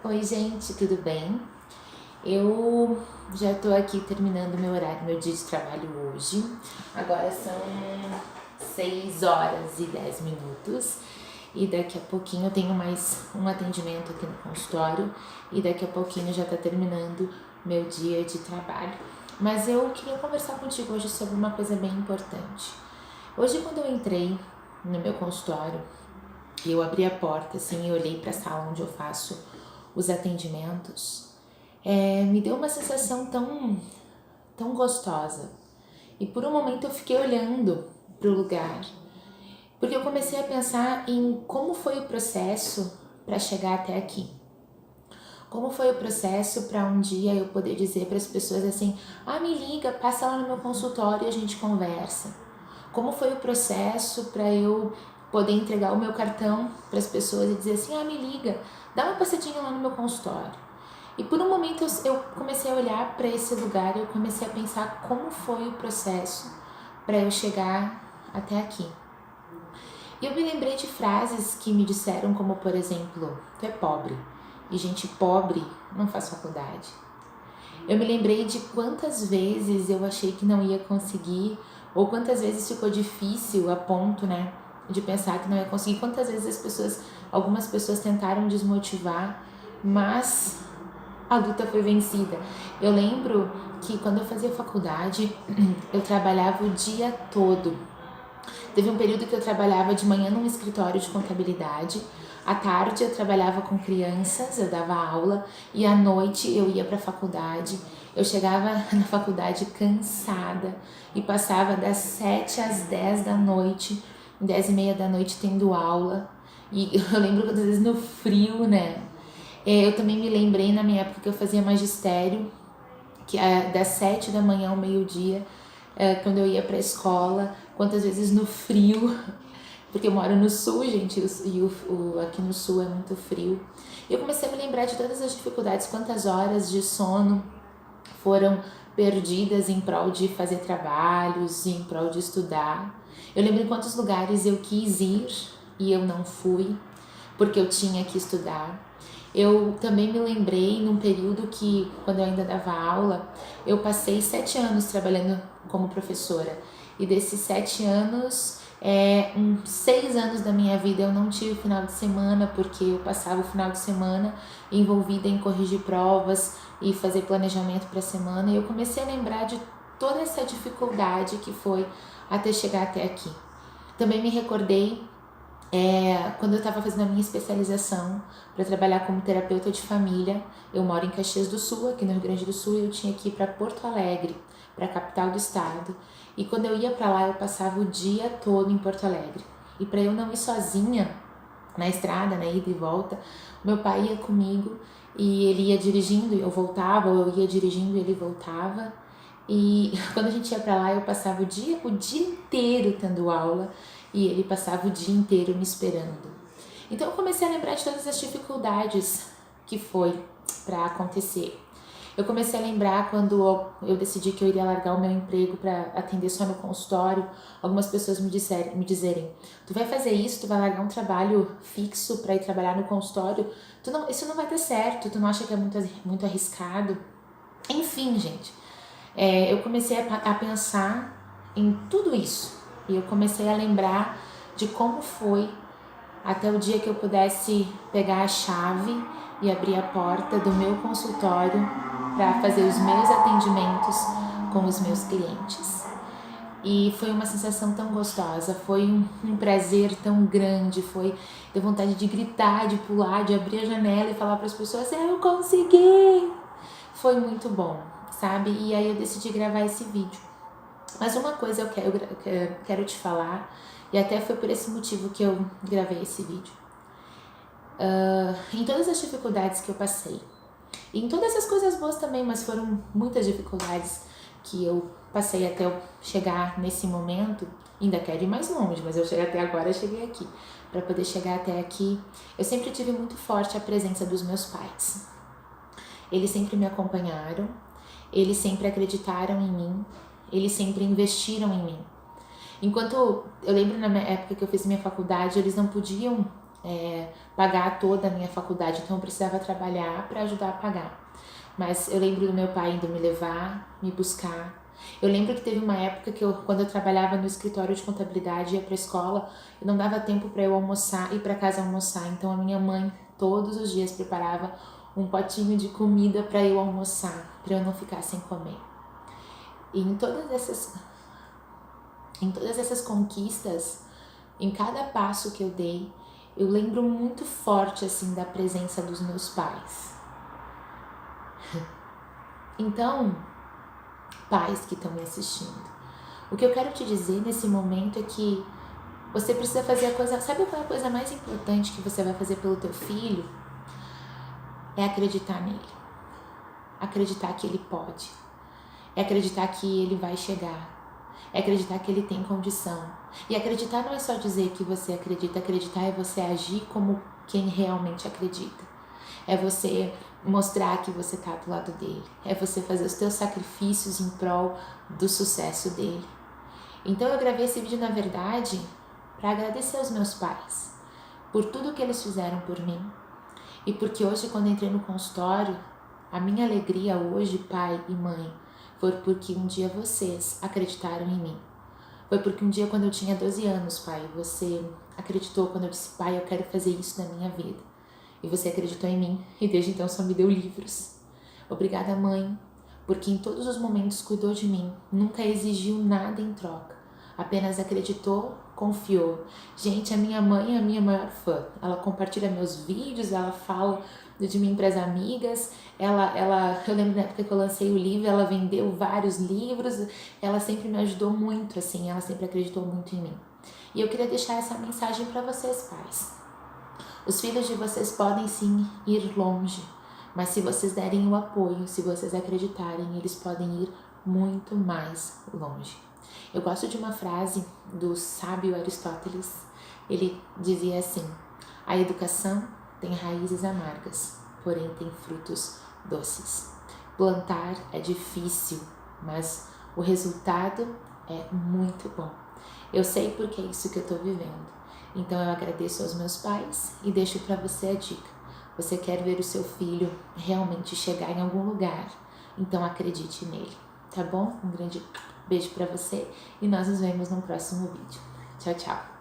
Oi, gente, tudo bem? Eu já tô aqui terminando meu horário, meu dia de trabalho hoje. Agora são 6 horas e 10 minutos e daqui a pouquinho eu tenho mais um atendimento aqui no consultório e daqui a pouquinho já tá terminando meu dia de trabalho. Mas eu queria conversar contigo hoje sobre uma coisa bem importante. Hoje, quando eu entrei no meu consultório, eu abri a porta assim e olhei para a sala onde eu faço os atendimentos. Me deu uma sensação tão gostosa. E por um momento eu fiquei olhando para o lugar, porque eu comecei a pensar em como foi o processo para chegar até aqui. Como foi o processo para um dia eu poder dizer para as pessoas assim: me liga, passa lá no meu consultório e a gente conversa. Como foi o processo para eu poder entregar o meu cartão para as pessoas e dizer assim: me liga, dá uma passadinha lá no meu consultório. E por um momento eu comecei a olhar para esse lugar e eu comecei a pensar como foi o processo para eu chegar até aqui. E eu me lembrei de frases que me disseram como, por exemplo, tu é pobre e gente pobre não faz faculdade. Eu me lembrei de quantas vezes eu achei que não ia conseguir ou quantas vezes ficou difícil a ponto, né, de pensar que não ia conseguir. Quantas vezes algumas pessoas tentaram desmotivar, mas a luta foi vencida. Eu lembro que quando eu fazia faculdade, eu trabalhava o dia todo. Teve um período que eu trabalhava de manhã num escritório de contabilidade, à tarde eu trabalhava com crianças, eu dava aula, e à noite eu ia para a faculdade. Eu chegava na faculdade cansada e passava das 7 às 10 da noite, 10 e meia da noite tendo aula. E eu lembro que às vezes no frio, né? Eu também me lembrei na minha época que eu fazia magistério, que das 7 da manhã ao meio-dia, quando eu ia pra escola, quantas vezes no frio, porque eu moro no sul, gente, e aqui no sul é muito frio. Eu comecei a me lembrar de todas as dificuldades, quantas horas de sono foram perdidas em prol de fazer trabalhos, em prol de estudar. Eu lembro em quantos lugares eu quis ir e eu não fui, porque eu tinha que estudar. Eu também me lembrei num período que, quando eu ainda dava aula, eu passei 7 anos trabalhando como professora. E desses 7 anos, 6 anos da minha vida eu não tive final de semana, porque eu passava o final de semana envolvida em corrigir provas e fazer planejamento para a semana. E eu comecei a lembrar de toda essa dificuldade que foi até chegar até aqui. Também me recordei quando eu estava fazendo a minha especialização para trabalhar como terapeuta de família. Eu moro em Caxias do Sul, aqui no Rio Grande do Sul, e eu tinha que ir para Porto Alegre, para a capital do estado. E quando eu ia para lá, eu passava o dia todo em Porto Alegre. E para eu não ir sozinha na estrada, na ida e volta, meu pai ia comigo e ele ia dirigindo e eu voltava, ou eu ia dirigindo e ele voltava. E quando a gente ia para lá, eu passava o dia inteiro tendo aula e ele passava o dia inteiro me esperando. Então eu comecei a lembrar de todas as dificuldades que foi para acontecer. Eu comecei a lembrar quando eu decidi que eu iria largar o meu emprego para atender só no consultório. Algumas pessoas me dizerem: tu vai fazer isso, tu vai largar um trabalho fixo para ir trabalhar no consultório, isso não vai dar certo, tu não acha que é muito arriscado? Enfim, gente, eu comecei a pensar em tudo isso e eu comecei a lembrar de como foi até o dia que eu pudesse pegar a chave e abrir a porta do meu consultório para fazer os meus atendimentos com os meus clientes. E foi uma sensação tão gostosa, foi um prazer tão grande, deu vontade de gritar, de pular, de abrir a janela e falar para as pessoas: eu consegui! Foi muito bom, sabe? E aí eu decidi gravar esse vídeo. Mas uma coisa eu quero te falar, e até foi por esse motivo que eu gravei esse vídeo. Em todas as dificuldades que eu passei, e em todas as coisas boas também, mas foram muitas dificuldades que eu passei até eu chegar nesse momento. Ainda quero ir mais longe, mas eu cheguei até agora, eu cheguei aqui. Para poder chegar até aqui, eu sempre tive muito forte a presença dos meus pais. Eles sempre me acompanharam, eles sempre acreditaram em mim, eles sempre investiram em mim. Enquanto eu lembro na minha época que eu fiz minha faculdade, eles não podiam pagar toda a minha faculdade, então eu precisava trabalhar para ajudar a pagar. Mas eu lembro do meu pai indo me levar, me buscar. Eu lembro que teve uma época que quando eu trabalhava no escritório de contabilidade, ia para a escola, e não dava tempo para eu almoçar, ir para casa almoçar. Então a minha mãe todos os dias preparava um potinho de comida para eu almoçar, para eu não ficar sem comer. E em todas essas conquistas, em cada passo que eu dei, eu lembro muito forte assim da presença dos meus pais. Então, pais que estão me assistindo, o que eu quero te dizer nesse momento é que você precisa fazer a coisa... Sabe qual é a coisa mais importante que você vai fazer pelo teu filho? É acreditar nele. Acreditar que ele pode. É acreditar que ele vai chegar. É acreditar que ele tem condição. E acreditar não é só dizer que você acredita. Acreditar é você agir como quem realmente acredita. É você mostrar que você está do lado dele. É você fazer os teus sacrifícios em prol do sucesso dele. Então eu gravei esse vídeo, na verdade, para agradecer aos meus pais por tudo que eles fizeram por mim. E porque hoje, quando entrei no consultório, a minha alegria hoje, pai e mãe, foi porque um dia vocês acreditaram em mim. Foi porque um dia, quando eu tinha 12 anos, pai, você acreditou quando eu disse: pai, eu quero fazer isso na minha vida. E você acreditou em mim e desde então só me deu livros. Obrigada, mãe, porque em todos os momentos cuidou de mim, nunca exigiu nada em troca. Apenas acreditou, confiou. Gente, a minha mãe é a minha maior fã. Ela compartilha meus vídeos, ela fala de mim para as amigas. Eu lembro da época que eu lancei o livro, ela vendeu vários livros. Ela sempre me ajudou muito, assim, ela sempre acreditou muito em mim. E eu queria deixar essa mensagem para vocês, pais. Os filhos de vocês podem sim ir longe, mas se vocês derem o apoio, se vocês acreditarem, eles podem ir muito mais longe. Eu gosto de uma frase do sábio Aristóteles. Ele dizia assim: a educação tem raízes amargas, porém tem frutos doces. Plantar é difícil, mas o resultado é muito bom. Eu sei porque é isso que eu estou vivendo. Então eu agradeço aos meus pais e deixo para você a dica. Você quer ver o seu filho realmente chegar em algum lugar? Então acredite nele, tá bom? Um grande beijo para você e nós nos vemos no próximo vídeo. Tchau, tchau!